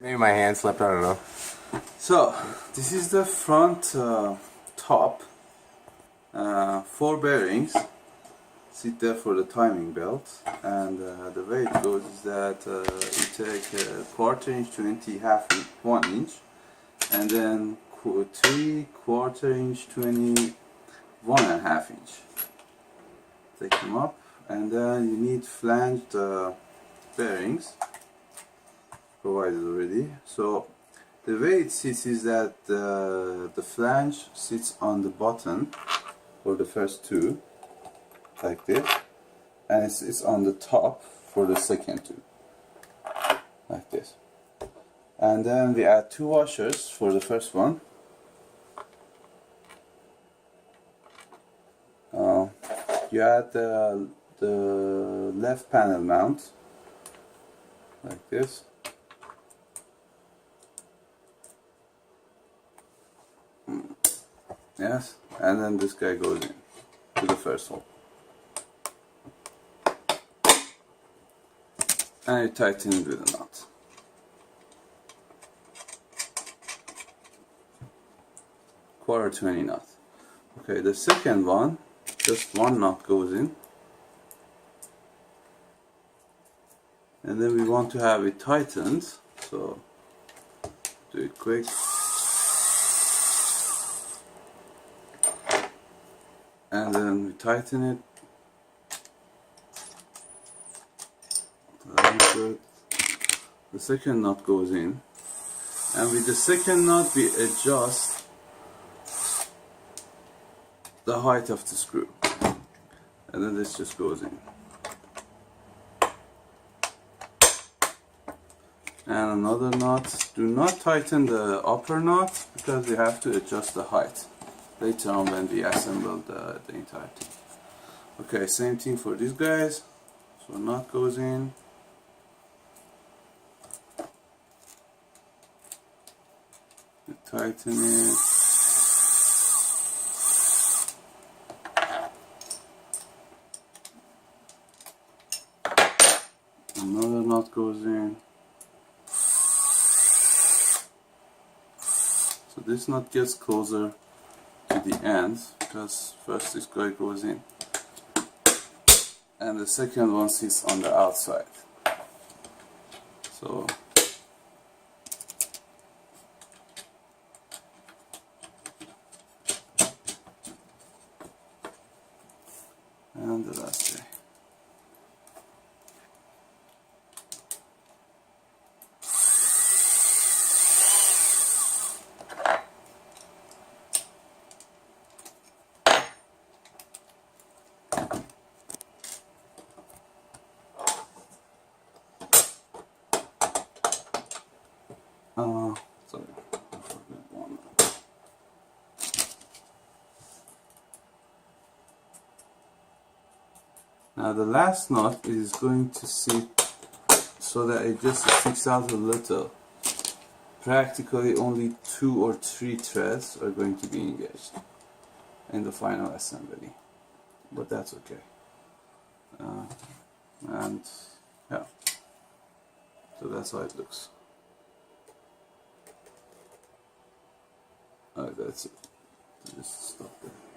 Maybe my hand slipped, I don't know. So this is the front top, 4 bearings sit there for the timing belt, and the way it goes is that you take a 1/4 inch, 20, half inch, 1 inch, and then 3 1/4 inch, 20, 1.5 inch. Take them up, and then you need flanged bearings provided already. So the way it sits is that the flange sits on the bottom for the first 2, like this, and it's on the top for the second 2, like this. And then we add 2 washers for the first one. You add the left panel mount, like this. Yes, and then this guy goes in to the first hole. And you tighten it with a knot. Quarter 20 knot. Okay, the second one, just 1 knot goes in. And then we want to have it tightened, so do it quick. And then we tighten it. That's good. The second knot goes in, and with the second knot we adjust the height of the screw, and then this just goes in. And another knot. Do not tighten the upper knot because we have to adjust the height later on when we assemble the entire thing. Okay, same thing for these guys. So knot goes in. You tighten it. Another knot goes in. So this knot gets closer to the end because first this guy goes in and the second one sits on the outside. So and the last guy. Sorry, I forgot one. Now the last knot is going to sit so that it just sticks out a little. Practically only 2 or 3 threads are going to be engaged in the final assembly, but that's okay. And yeah, so that's how it looks. Alright, that's it. Just stop there.